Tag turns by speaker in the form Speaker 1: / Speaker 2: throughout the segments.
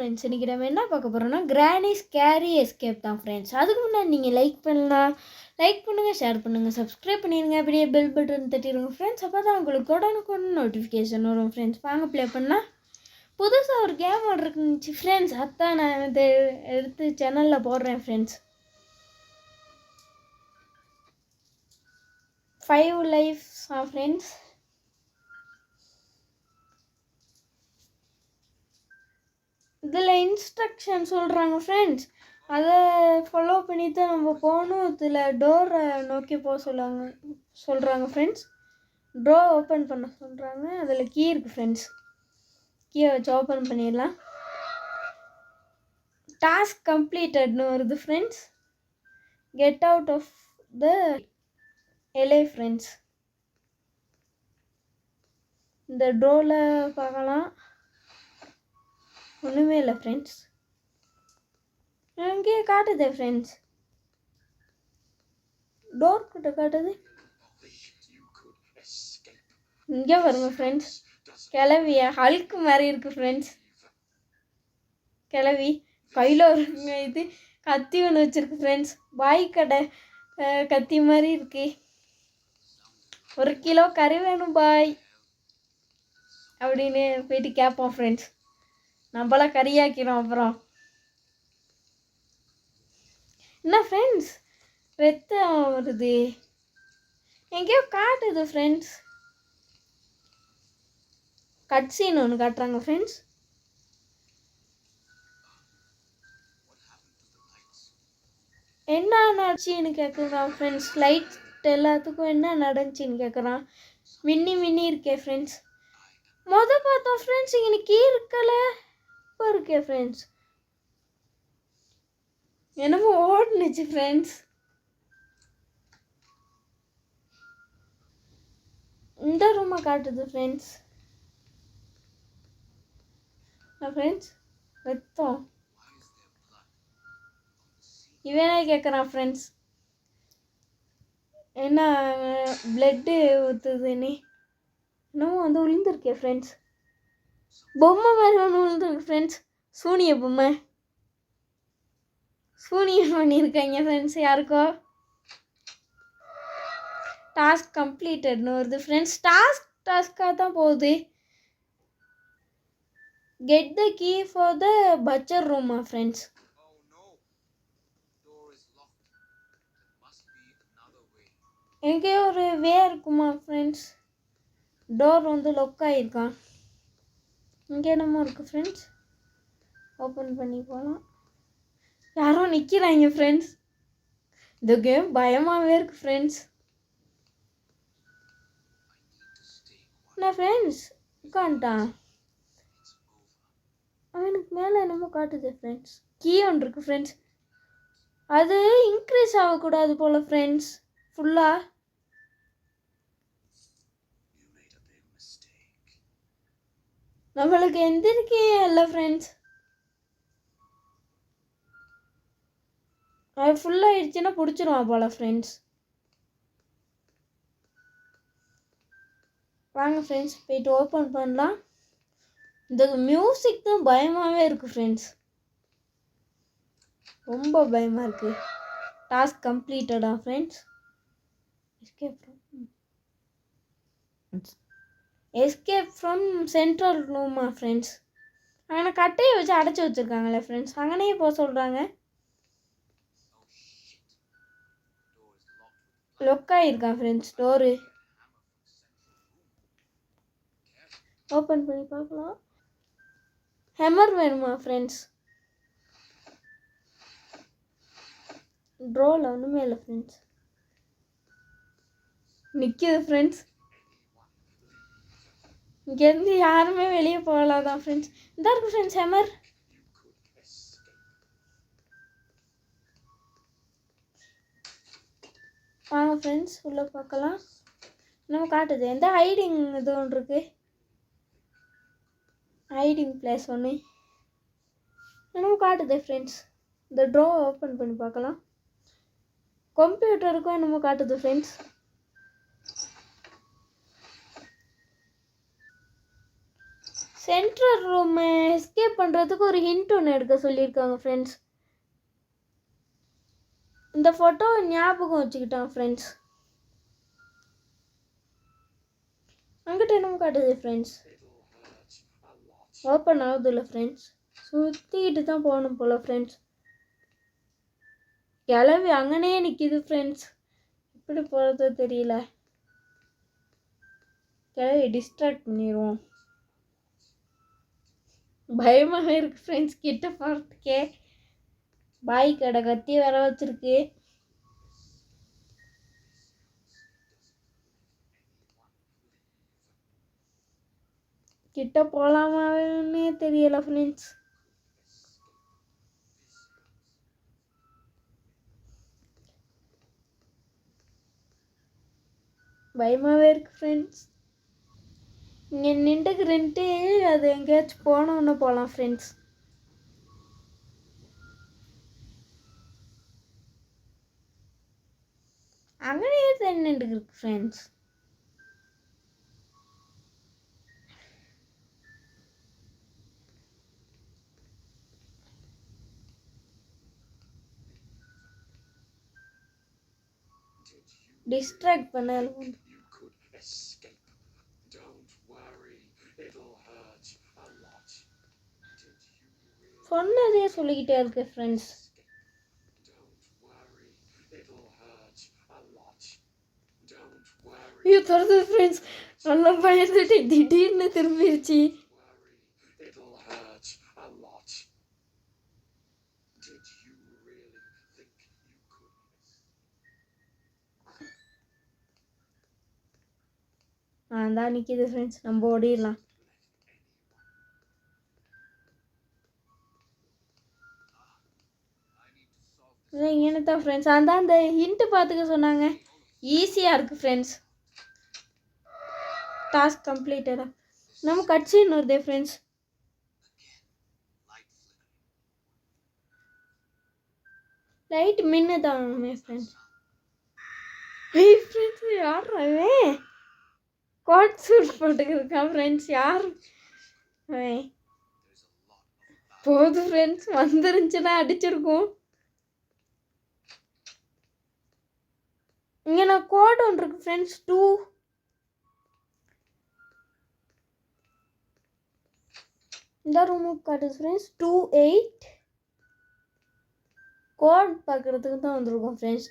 Speaker 1: Friends, இன்றைக்கி நம்ம என்ன பார்க்க போகிறோம்னா கிரானி ஸ்கேரி எஸ்கேப் தான் ஃப்ரெண்ட்ஸ். அதுக்கு முன்னாடி நீங்கள் லைக் பண்ணலாம், லைக் பண்ணுங்கள், ஷேர் பண்ணுங்கள், சப்ஸ்கிரைப் பண்ணிடுங்க, அப்படியே பெல் பட்டன் தட்டிடுங்க ஃப்ரெண்ட்ஸ். அப்போ தான் உங்களுக்கு உடனுக்குடன் நோட்டிஃபிகேஷன் வரும் ஃப்ரெண்ட்ஸ். வாங்க ப்ளே பண்ணால். புதுசாக ஒரு கேம் இருந்துச்சு ஃப்ரெண்ட்ஸ், அதான் நான் இதை எடுத்து சேனலில் போடுறேன் ஃப்ரெண்ட்ஸ். 5 lives friends. இதில் இன்ஸ்ட்ரக்ஷன் சொல்கிறாங்க ஃப்ரெண்ட்ஸ், அதை ஃபாலோ பண்ணி தான் நம்ம போகணும். இதில் டோரை நோக்கி போக சொல்கிறாங்க ஃப்ரெண்ட்ஸ். டோர் ஓப்பன் பண்ண சொல்கிறாங்க. அதில் கீ இருக்குது ஃப்ரெண்ட்ஸ். கீயை வச்சு ஓப்பன் பண்ணிடலாம். டாஸ்க் கம்ப்ளீட்டட்னு வருது friends. Get out of the எலே ஃப்ரெண்ட்ஸ். இந்த டோரில் பார்க்கலாம், ஒன்றுமே இல்லை ஃப்ரெண்ட்ஸ். இங்கேயே காட்டுது ஃப்ரெண்ட்ஸ், டோர் கிட்ட காட்டுது. இங்கே பாருங்க ஃப்ரெண்ட்ஸ், கிளவிய ஹல்க் மாதிரி இருக்குது ஃப்ரெண்ட்ஸ். கிளவி கையில் ஒரு இது கத்தி ஒன்று வச்சுருக்கு ஃப்ரெண்ட்ஸ். பாய் கடை கத்தி மாதிரி இருக்கு. 1 கிலோ கறி வேணும் பாய் அப்படின்னு போயிட்டு கேட்போம் ஃப்ரெண்ட்ஸ். நம்மளாம் கறியாக்கிறோம். அப்புறம் என்ன ஃப்ரெண்ட்ஸ், ரத்தம் வருது, எங்கேயோ காட்டுது ஃப்ரெண்ட்ஸ். கட் சீன் ஒன்று காட்டுறாங்க ஃப்ரெண்ட்ஸ். என்ன நடந்துச்சின்னு கேட்குறான் ஃப்ரெண்ட்ஸ். லைட் எல்லாத்துக்கும் என்ன நடந்துச்சின்னு கேட்குறான். மின்னி இருக்கே ஃப்ரெண்ட்ஸ். பார்த்தோம் ஃப்ரெண்ட்ஸ், இங்கே கீ இருக்கல, இப்போ இருக்கே ஃப்ரெண்ட்ஸ். என்னமோ ஓடுனுச்சு ஃப்ரெண்ட்ஸ். இந்த ரூமை காட்டுது ஃப்ரெண்ட்ஸ். ஃப்ரெண்ட்ஸ் ரத்தம் இவனே கேட்குறான் ஃப்ரெண்ட்ஸ், என்ன பிளட்டு ஊற்றுதுன்னு. என்னமோ வந்து விழுந்துருக்கே ஃப்ரெண்ட்ஸ். பொம்மை மாதிரி ஒன்று விழுந்துருக்கு ஃப்ரெண்ட்ஸ். சூனிய பொம்மை சூனியம் பண்ணியிருக்காங்க ஃப்ரெண்ட்ஸ் யாருக்கோ. டாஸ்க் கம்ப்ளீட்டட்னு வருது ஃப்ரெண்ட்ஸ். டாஸ்க்காக தான் போகுது. Get the key for the picture ரூமா ஃப்ரெண்ட்ஸ். எங்கேயோ ஒரு வே இருக்குமா ஃப்ரெண்ட்ஸ். டோர் வந்து லொக் ஆகிருக்கான். இங்கே என்னமோ இருக்குது ஃப்ரெண்ட்ஸ். ஓப்பன் பண்ணி போகலாம். யாரோ நிற்கிறாங்க ஃப்ரெண்ட்ஸ். இந்த கேம் பயமாகவே இருக்குது ஃப்ரெண்ட்ஸ். என்ன ஃப்ரெண்ட்ஸ் உட்காந்துட்டான். அவனுக்கு மேலே என்னமோ காட்டுது ஃப்ரெண்ட்ஸ். கீ ஒன்று இருக்குது ஃப்ரெண்ட்ஸ். அது இன்க்ரீஸ் ஆகக்கூடாது போல் ஃப்ரெண்ட்ஸ். ஃபுல்லாக நம்மளுக்கு எந்திரிக்கே இல்லை ஃப்ரெண்ட்ஸ். அது ஃபுல்லாகிடுச்சுன்னா பிடிச்சிருவான் போல் ஃப்ரெண்ட்ஸ். வாங்க ஃப்ரெண்ட்ஸ் போயிட்டு ஓப்பன் பண்ணலாம். இந்த மியூசிக் தான் பயமாகவே இருக்குது ஃப்ரெண்ட்ஸ். ரொம்ப பயமாக இருக்குது. டாஸ்க் கம்ப்ளீட்டடா ஃப்ரெண்ட்ஸ். எஸ்கேப் ஃப்ரம் சென்ட்ரல் ரூமா ஃப்ரெண்ட்ஸ். அங்கே கட்டையை வச்சு அடைச்சி வச்சுருக்காங்களே ஃப்ரெண்ட்ஸ், அங்கனையே போக சொல்கிறாங்க. லொக்காயிருக்கான் ஃப்ரெண்ட்ஸ் டோரு. ஓப்பன் பண்ணி பார்க்கலாம். ஹெமர் வேணுமா ஃப்ரெண்ட்ஸ். ட்ரோவில் ஒன்றுமே இல்லை ஃப்ரெண்ட்ஸ். நிற்கிது ஃப்ரெண்ட்ஸ். இங்கேருந்து யாருமே வெளியே போகலாதான் ஃப்ரெண்ட்ஸ். இந்த இருக்குது ஃப்ரெண்ட்ஸ் ஹெமர். வாங்க ஃப்ரெண்ட்ஸ் உள்ளே பார்க்கலாம். நம்ம காட்டுது எந்த ஹைடிங் இது ஒன்று இருக்குது. ஹைடிங் பிளேஸ் ஒன்று நம்ம காட்டுது ஃப்ரெண்ட்ஸ். இந்த ட்ரோ ஓப்பன் பண்ணி பார்க்கலாம். கம்ப்யூட்டருக்கும் என்னமோ காட்டுது ஃப்ரெண்ட்ஸ். சென்ட்ரல் ரூம் எஸ்கேப் பண்ணுறதுக்கு ஒரு ஹிண்ட் ஒன்று எடுக்க சொல்லியிருக்காங்க ஃப்ரெண்ட்ஸ். இந்த ஃபோட்டோ ஞாபகம் வச்சுக்கிட்டான் ஃப்ரெண்ட்ஸ். அங்கிட்ட என்னமோ காட்டுது ஃப்ரெண்ட்ஸ். ஓப்பன் ஆகுது இல்லை ஃப்ரெண்ட்ஸ். சுற்றிக்கிட்டு தான் போகணும் போல் ஃப்ரெண்ட்ஸ். கிளவி அங்கனே நிற்கிது ஃப்ரெண்ட்ஸ். எப்படி போகிறது தெரியல. கிளவி டிஸ்ட்ராக்ட் பண்ணிடுவோம். பயமாகவே இருக்குது ஃப்ரெண்ட்ஸ் கிட்ட போகிறதுக்கே. பாய் கடை கத்தி வர வச்சிருக்கு. கிட்ட போகலாமான்னே தெரியல ஃப்ரெண்ட்ஸ். பயமாகவே இருக்குது ஃப்ரெண்ட்ஸ். இங்கே நின்றுட்டு அது எங்கேயாச்சும் போனோன்னு போகலாம் ஃப்ரெண்ட்ஸ். அங்கேயே தான் நின்றுருக்கு ஃப்ரெண்ட்ஸ். டிஸ்ட்ராக்ட் பண்ணாலும் சொன்னதே சொல்லிக்கிட்டே இருக்கு ஃப்ரெண்ட்ஸ். ஐயோ தருது ஃப்ரெண்ட்ஸ். நல்லா பயந்துட்டு திடீர்னு திரும்பிடுச்சு. தான் நிற்கிது ஃப்ரெண்ட்ஸ். நம்ம ஓடிடலாம். என்னத்தான் ஃப்ரெண்ட்ஸ் அதான் அந்த ஹிண்ட்டு பார்த்துக்க சொன்னாங்க. ஈஸியாக இருக்குது ஃப்ரெண்ட்ஸ். டாஸ்க் கம்ப்ளீட்டடாக நம்ம கட்சின்னு வருதே ஃப்ரெண்ட்ஸ். லைட் மின்னு தானுமே ஃப்ரெண்ட்ஸ். ஐய் ஃப்ரெண்ட்ஸ் யாருமே கோட் சூட் போட்டுக்கிருக்கான் ஃப்ரெண்ட்ஸ். யார் போது ஃப்ரெண்ட்ஸ் வந்துருந்துச்சுன்னா அடிச்சிருக்கோம். இங்கே நான் கோட் ஒன்று இருக்கு ஃப்ரெண்ட்ஸ். 2 இந்த ரூமுக்கு காட்டுது ஃப்ரெண்ட்ஸ். 28 கோட் பார்க்குறதுக்கு தான் வந்திருக்கோம் ஃப்ரெண்ட்ஸ்.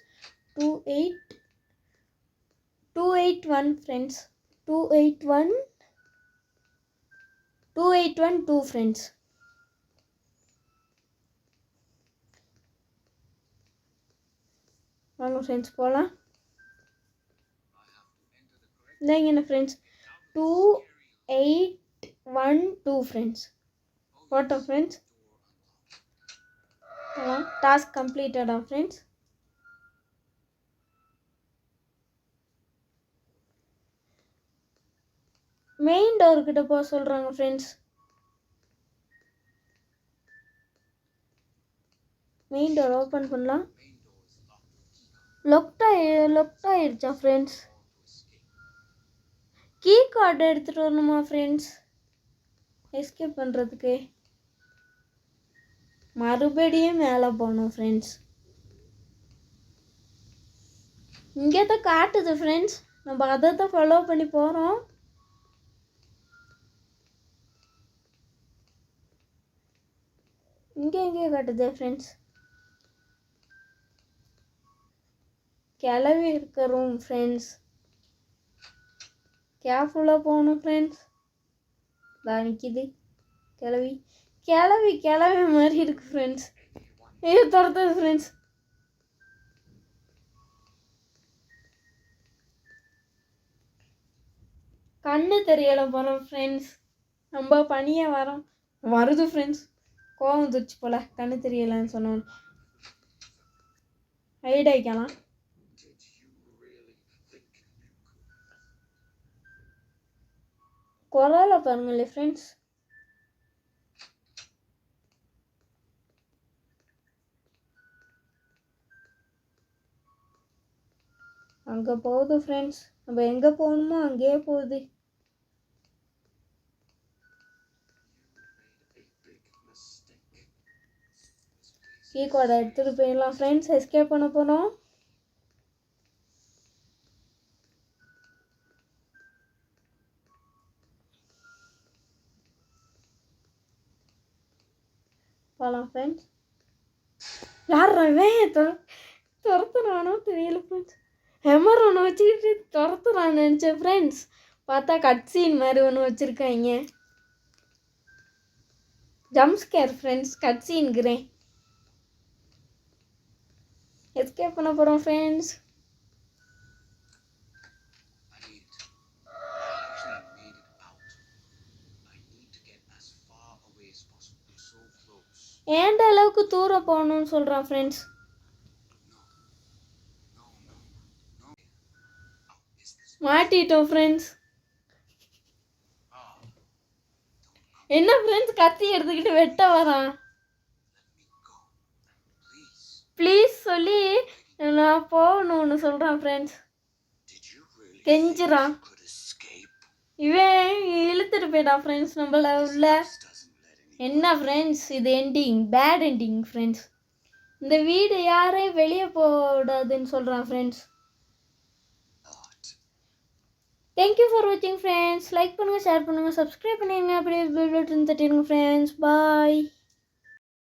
Speaker 1: 281 ஃப்ரெண்ட்ஸ். 2812 ஃப்ரெண்ட்ஸ். வாங்க ஃப்ரெண்ட்ஸ் போகலாம். இந்தாங்க என்ன friends 2812 friends. Photo friends. Task கம்ப்ளீட்டடா ஃப்ரெண்ட்ஸ். மெயின் டோர்கிட்ட போக சொல்கிறாங்க ஃப்ரெண்ட்ஸ். மெயின் டோர் ஓப்பன் பண்ணலாம். லொக்ட் ஆயிடுச்சா ஃப்ரெண்ட்ஸ். கீ கார்டு எடுத்துகிட்டு வரணுமா ஃப்ரெண்ட்ஸ் எஸ்கேப் பண்ணுறதுக்கு. மறுபடியும் மேலே போகணும் ஃப்ரெண்ட்ஸ். இங்கே தான் காட்டுது ஃப்ரெண்ட்ஸ். நம்ம அதை தான் ஃபாலோ பண்ணி போகிறோம். இங்கே எங்கேயோ காட்டுது ஃப்ரெண்ட்ஸ். கிளவி இருக்க ரூம் ஃப்ரெண்ட்ஸ். கேர்ஃபுல்லாக போகணும் ஃப்ரெண்ட்ஸ். தான் நிற்கிது கிளவி. கிளவி மாதிரி இருக்கு ஃப்ரெண்ட்ஸ். ஐயோ துரத்துது ஃப்ரெண்ட்ஸ். கண்ணு தெரியலை போகிறோம் ஃப்ரெண்ட்ஸ். நம்ம பனியாக வரோம் வருது ஃப்ரெண்ட்ஸ். கோவம் வந்துருச்சு போல் கண்ணு தெரியலைன்னு சொன்னோன்னு. ஹைட் ஆகிக்கலாம். குரலை பாருங்களே ஃப்ரெண்ட்ஸ். அங்கே போகுது ஃப்ரெண்ட்ஸ். நம்ம எங்கே போகணுமோ அங்கேயே போகுது. கீ கோடை எடுத்துகிட்டு போயிடலாம் ஃப்ரெண்ட்ஸ். எஸ்கேப் பண்ண போகிறோம். போகலாம் ஃப்ரெண்ட்ஸ். யாருமே துரத்துறானோ தெரியல ஃப்ரெண்ட்ஸ். ஹெமர் ஒன்று வச்சுக்கிட்டு துரத்துறான்னு நினச்சேன் ஃப்ரெண்ட்ஸ். பார்த்தா கட் சீன் மாதிரி ஒன்று வச்சுருக்காங்க. ஜம்ப் ஸ்கேர் ஃப்ரெண்ட்ஸ், கட் சீன்கிறேன். எஸ்கேப் பண்ண போகிறோம் ஃப்ரெண்ட்ஸ். ஏண்ட அளவுக்கு தூரம் போகணும்னு சொல்கிறான் ஃப்ரெண்ட்ஸ். மாட்டிட்டோம் ஃப்ரெண்ட்ஸ். என்ன ஃப்ரெண்ட்ஸ் கத்தி எடுத்துக்கிட்டு வெட்ட வரான். ப்ளீஸ் சொல்லி நான் போகணும்னு சொல்கிறான் ஃப்ரெண்ட்ஸ். கெஞ்சுறான். இவன் இழுத்துட்டு போயிட்டான் ஃப்ரெண்ட்ஸ் நம்மள உள்ள. என்ன ஃப்ரெண்ட்ஸ் இது எண்டிங், பேட் எண்டிங் ஃப்ரெண்ட்ஸ். இந்த வீடு யாரையும் வெளியே போடாதுன்னு சொல்கிறான் ஃப்ரெண்ட்ஸ். தேங்க்யூ ஃபார் வாட்சிங் ஃப்ரெண்ட்ஸ். லைக் பண்ணுங்கள், ஷேர் பண்ணுங்கள், சப்ஸ்கிரைப் பண்ணிடுங்க. அப்படியே பெல் பட்டன் தட்டிடுங்க ஃப்ரெண்ட்ஸ். பாய்.